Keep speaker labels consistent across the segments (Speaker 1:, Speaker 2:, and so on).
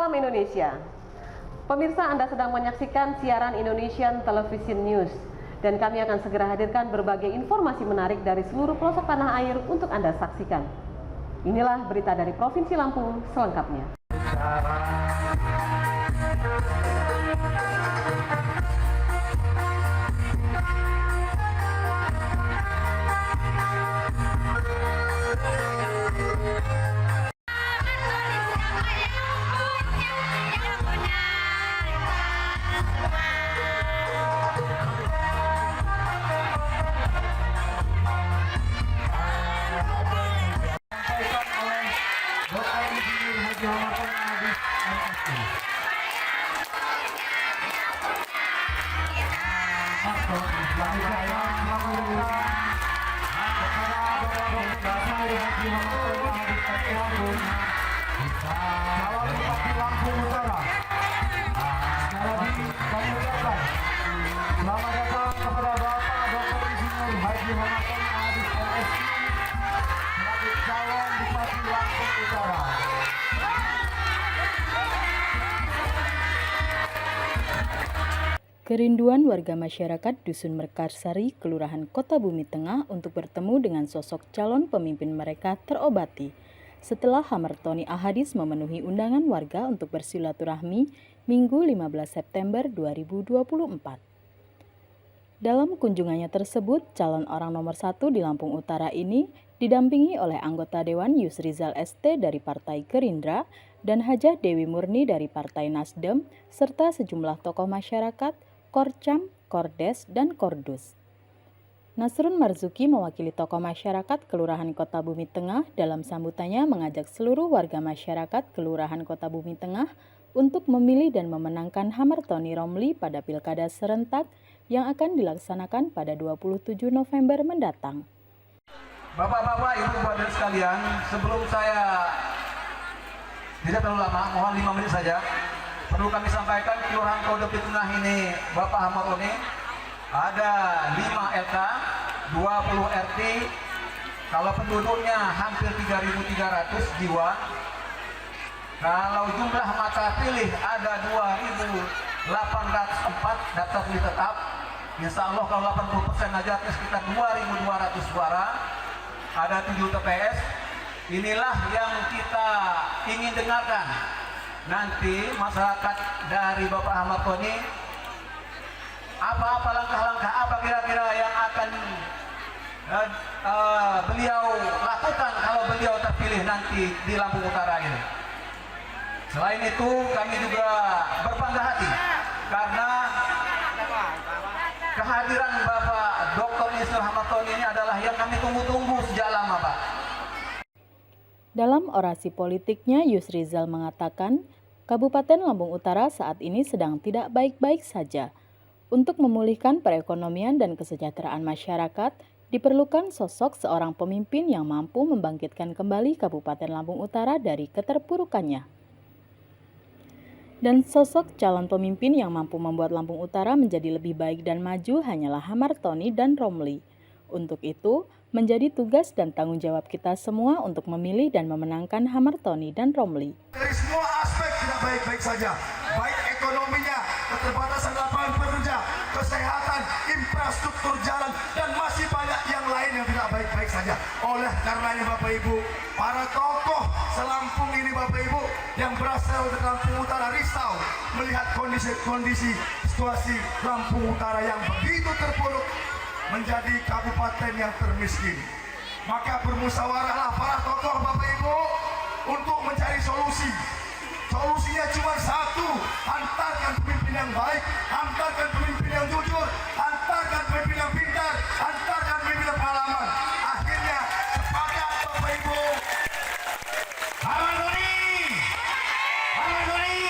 Speaker 1: Salam Indonesia. Pemirsa, Anda sedang menyaksikan siaran Indonesian Television News dan kami akan segera hadirkan berbagai informasi menarik dari seluruh pelosok tanah air untuk Anda saksikan. Inilah berita dari Provinsi Lampung selengkapnya.
Speaker 2: Selamat datang kepada Bapak Dr. Insinyur Haji Muhammad Adis LSI sebagai calon Bupati Lampung Utara.
Speaker 3: Kerinduan warga masyarakat Dusun Mekarsari, Kelurahan Kota Bumi Tengah untuk bertemu dengan sosok calon pemimpin mereka terobati setelah Hamartoni Ahadis memenuhi undangan warga untuk bersilaturahmi Minggu 15 September 2024. Dalam kunjungannya tersebut, calon orang nomor 1 di Lampung Utara ini didampingi oleh anggota Dewan Yusrizal ST dari Partai Gerindra dan Hajah Dewi Murni dari Partai Nasdem, serta sejumlah tokoh masyarakat, Korcam, Kordes, dan Kordus. Nasrun Marzuki mewakili tokoh masyarakat Kelurahan Kota Bumi Tengah dalam sambutannya mengajak seluruh warga masyarakat Kelurahan Kota Bumi Tengah untuk memilih dan memenangkan Hamartoni Romli pada Pilkada serentak yang akan dilaksanakan pada 27 November mendatang.
Speaker 2: Bapak-bapak, ibu badan sekalian, sebelum saya tidak terlalu lama, mohon 5 menit saja. Perlu kami sampaikan, Kelurahan Kota Bumi Tengah ini, Bapak Hamartoni, ada 5 LK, 20 RT, kalau penduduknya hampir 3.300 jiwa. Kalau jumlah masa pilih ada 2.804 daftar pilih tetap. Insya Allah kalau 80% aja sekitar 2.200 suara. Ada 7 TPS. Inilah yang kita ingin dengarkan. Nanti masyarakat dari Bapak Hamartoni, apa langkah-langkah apa kira-kira yang akan beliau lakukan kalau beliau terpilih nanti di Lampung Utara ini. Selain itu kami juga berbangga hati karena kehadiran Bapak Dr. Insinyur Hamartoni ini adalah yang kami tunggu-tunggu sejak lama, Pak.
Speaker 3: Dalam orasi politiknya, Yusrizal mengatakan Kabupaten Lampung Utara saat ini sedang tidak baik-baik saja. Untuk memulihkan perekonomian dan kesejahteraan masyarakat, diperlukan sosok seorang pemimpin yang mampu membangkitkan kembali Kabupaten Lampung Utara dari keterpurukannya. Dan sosok calon pemimpin yang mampu membuat Lampung Utara menjadi lebih baik dan maju hanyalah Hamartoni dan Romli. Untuk itu, menjadi tugas dan tanggung jawab kita semua untuk memilih dan memenangkan Hamartoni dan Romli.
Speaker 4: Dari semua aspek tidak baik-baik saja, baik ekonominya, keterbatasan lapangan kerja, kesehatan, infrastruktur jalan, dan masih banyak yang lain yang tidak baik-baik saja. Oleh karenanya Bapak Ibu, para tokoh selampung ini Bapak Ibu yang berasal dari Lampung Utara risau melihat kondisi situasi Lampung Utara yang begitu terpuruk menjadi kabupaten yang termiskin. Maka bermusyawarahlah para tokoh Bapak Ibu untuk mencari solusi. Solusinya cuma satu, hantarkan pemimpin yang baik, hantarkan pemimpin yang jujur, hantarkan pemimpin yang pintar, hantarkan pemimpin yang pengalaman. Akhirnya sepakat Bapak Ibu. Hamartoni, Hamartoni,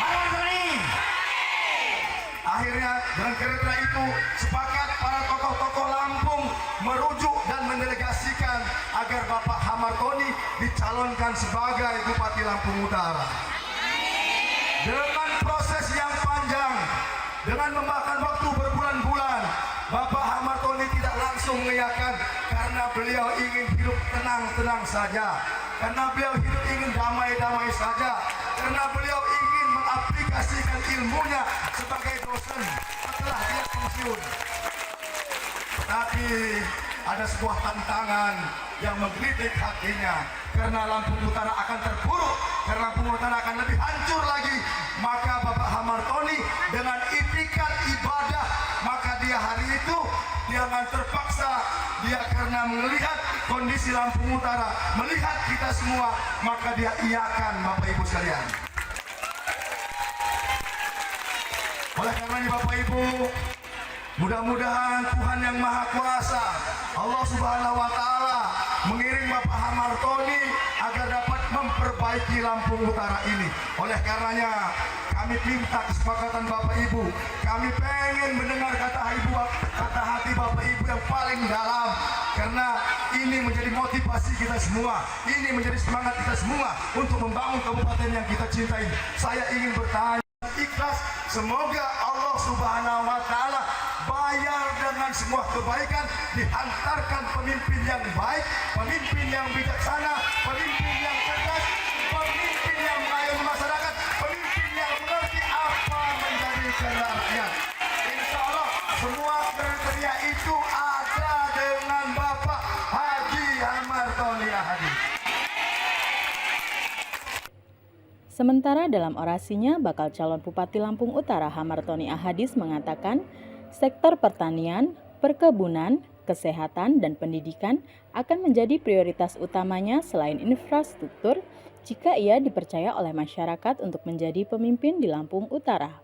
Speaker 4: Hamartoni. Akhirnya dengan kereta itu sepakat para tokoh-tokoh Lampung merujuk dan mendelegasikan agar Bapak Hamartoni dicalonkan sebagai Bupati Lampung Utara. Dengan proses yang panjang, dengan memakan waktu berbulan-bulan, Bapak Hamartoni tidak langsung mengiyakan karena beliau ingin hidup tenang-tenang saja, karena beliau hidup ingin damai-damai saja. karena beliau ingin mengaplikasikan ilmunya sebagai dosen setelah dia pensiun. Tapi ada sebuah tantangan yang menggelitik hatinya, karena Lampung Utara akan terpuruk, karena Lampung Utara akan lebih hancur lagi. Maka Bapak Hamartoni dengan itikat ibadah, maka dia hari itu dia akan terpaksa, dia karena melihat kondisi Lampung Utara, melihat kita semua, maka dia iakan Bapak Ibu sekalian. Oleh karenanya Bapak Ibu, mudah-mudahan Tuhan yang Maha Kuasa, Allah Subhanahu wa Ta'ala, mengiring Bapak Hamartoni agar dapat memperbaiki Lampung Utara ini. Oleh karenanya kami minta kesepakatan Bapak Ibu, kami pengen mendengar kata hati Bapak Ibu yang paling dalam, karena ini menjadi motivasi kita semua, ini menjadi semangat kita semua untuk membangun kabupaten yang kita cintai. Saya ingin bertanya ikhlas, semoga Allah Subhanahu wa Ta'ala bayar dengan semua kebaikan, dihantarkan pemimpin yang baik, pemimpin yang bijaksana, pemimpin yang cerdas, pemimpin yang melayani masyarakat, pemimpin yang mengerti apa menjadi kehendak rakyat. Insya Allah semua kriteria itu ada dengan Bapak Haji Hamartoni Ahadis.
Speaker 3: Sementara dalam orasinya, bakal calon Bupati Lampung Utara Hamartoni Ahadis mengatakan sektor pertanian, perkebunan, kesehatan, dan pendidikan akan menjadi prioritas utamanya selain infrastruktur jika ia dipercaya oleh masyarakat untuk menjadi pemimpin di Lampung Utara.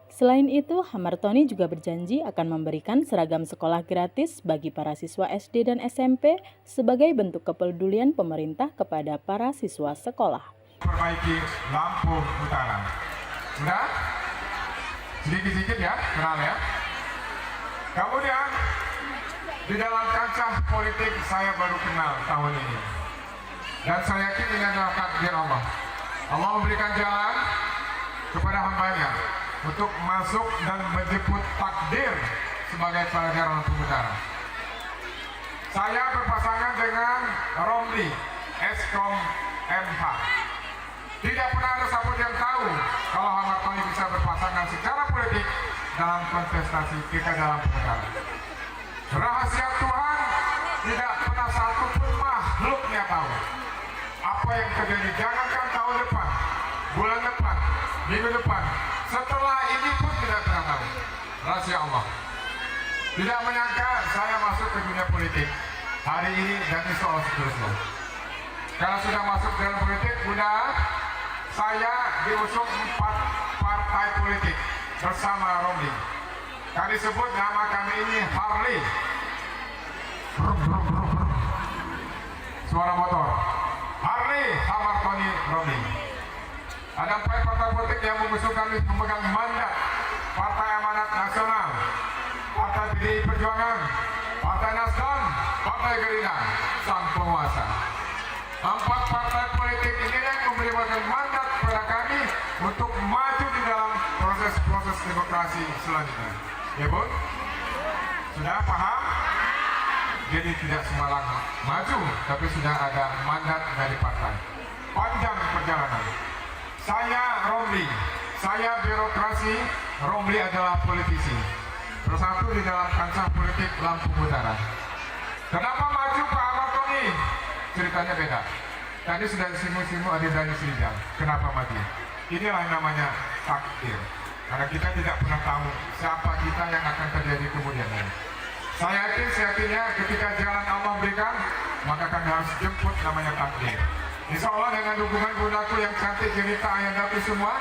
Speaker 3: Selain itu, Hamartoni juga berjanji akan memberikan seragam sekolah gratis bagi para siswa SD dan SMP sebagai bentuk kepedulian pemerintah kepada para siswa sekolah.
Speaker 5: Perbaiki Lampung Utara. Sudah? Sedikit-sedikit ya, kenal ya. Kemudian di dalam kancah politik saya baru kenal tahun ini. Dan saya yakin ini adalah takdir Allah. Allah memberikan jalan kepada hambanya untuk masuk dan menjemput takdir sebagai pelajar Lampung Utara. Saya berpasangan dengan Romli, Eskom MH. Tidak pernah ada siapapun yang tahu kalau Hamartoni bisa berpasangan secara politik dalam kontestasi pilkada Lampung Utara. Rahasia Tuhan, tidak pernah satu pun makhluknya tahu apa yang terjadi. Jangankan tahun depan, bulan depan, minggu depan, setelah ini pun tidak pernah tahu. Rahasia Allah. Tidak menyangka saya masuk ke dunia politik hari ini dan insya Allah seterusnya. Kalau sudah masuk dalam politik, sudah saya diusung 4 partai politik bersama Romli. Kami sebut nama kami ini Harley. Suara motor. Harley Hamartoni Romli. Ada 4 partai politik yang mengusung kami memegang mandat. Partai Amanat Nasional, Partai PDI Perjuangan, Partai Nasdem, Partai Gerindra, sang penguasa. 4 partai politik ini yang memberikan mandat kepada kami untuk maju di dalam proses-proses demokrasi selanjutnya. Ya Bun? Sudah paham? Jadi tidak semalang maju, tapi sudah ada mandat dari partai. Panjang perjalanan. Saya Romli, saya birokrasi, Romli adalah politisi. Bersatu di dalam kancah politik Lampung Utara. Kenapa maju Pak Hamartoni? Ceritanya beda. Tadi sudah disinggung-singgung ada dari Sridhar. Kenapa mati? Inilah yang namanya takdir. Karena kita tidak pernah tahu siapa kita yang akan terjadi kemudian hari. Saya yakinnya ketika jalan Allah berikan, maka kami harus jemput namanya takdir. Insya Allah dengan dukungan bundaku yang cantik, cerita ayah datu semua,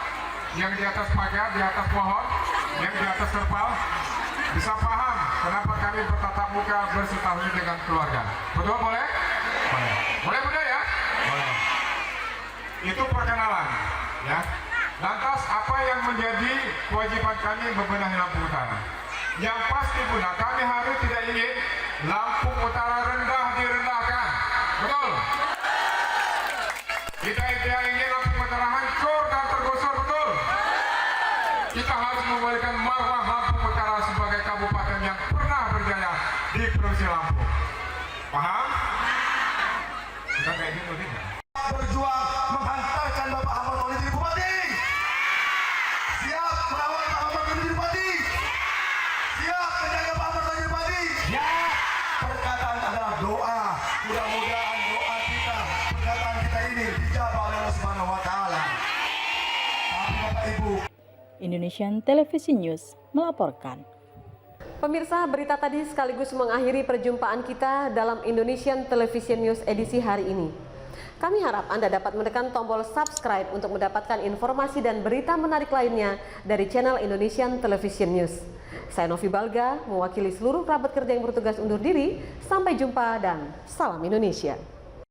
Speaker 5: yang di atas pagar, di atas pohon, yang di atas terpal, bisa paham kenapa kami bertatap muka bersetahun dengan keluarga. Betul boleh? Boleh. Boleh Bunda ya? Boleh. Itu perkenalan ya. Lantas apa yang menjadi kewajiban kami membenahi Lampung Utara? Yang pasti Bunda, kami harus tidak ingin Lampung Utara rendah direndahkan. Betul? Kita tidak ingin Lampung Utara hancur dan tergusur. Betul? Kita harus memberikan marwah Lampung Utara sebagai kabupaten yang pernah berjaya di Provinsi Lampung. Paham? Kita kayak gitu tidak?
Speaker 4: Berjuang menghantarkan Bapak Hamartoni
Speaker 3: Indonesian Television News melaporkan.
Speaker 1: Pemirsa, berita tadi sekaligus mengakhiri perjumpaan kita dalam Indonesian Television News edisi hari ini. Kami harap Anda dapat menekan tombol subscribe untuk mendapatkan informasi dan berita menarik lainnya dari channel Indonesian Television News. Saya Novi Balga, mewakili seluruh kerabat kerja yang bertugas undur diri. Sampai jumpa dan salam Indonesia.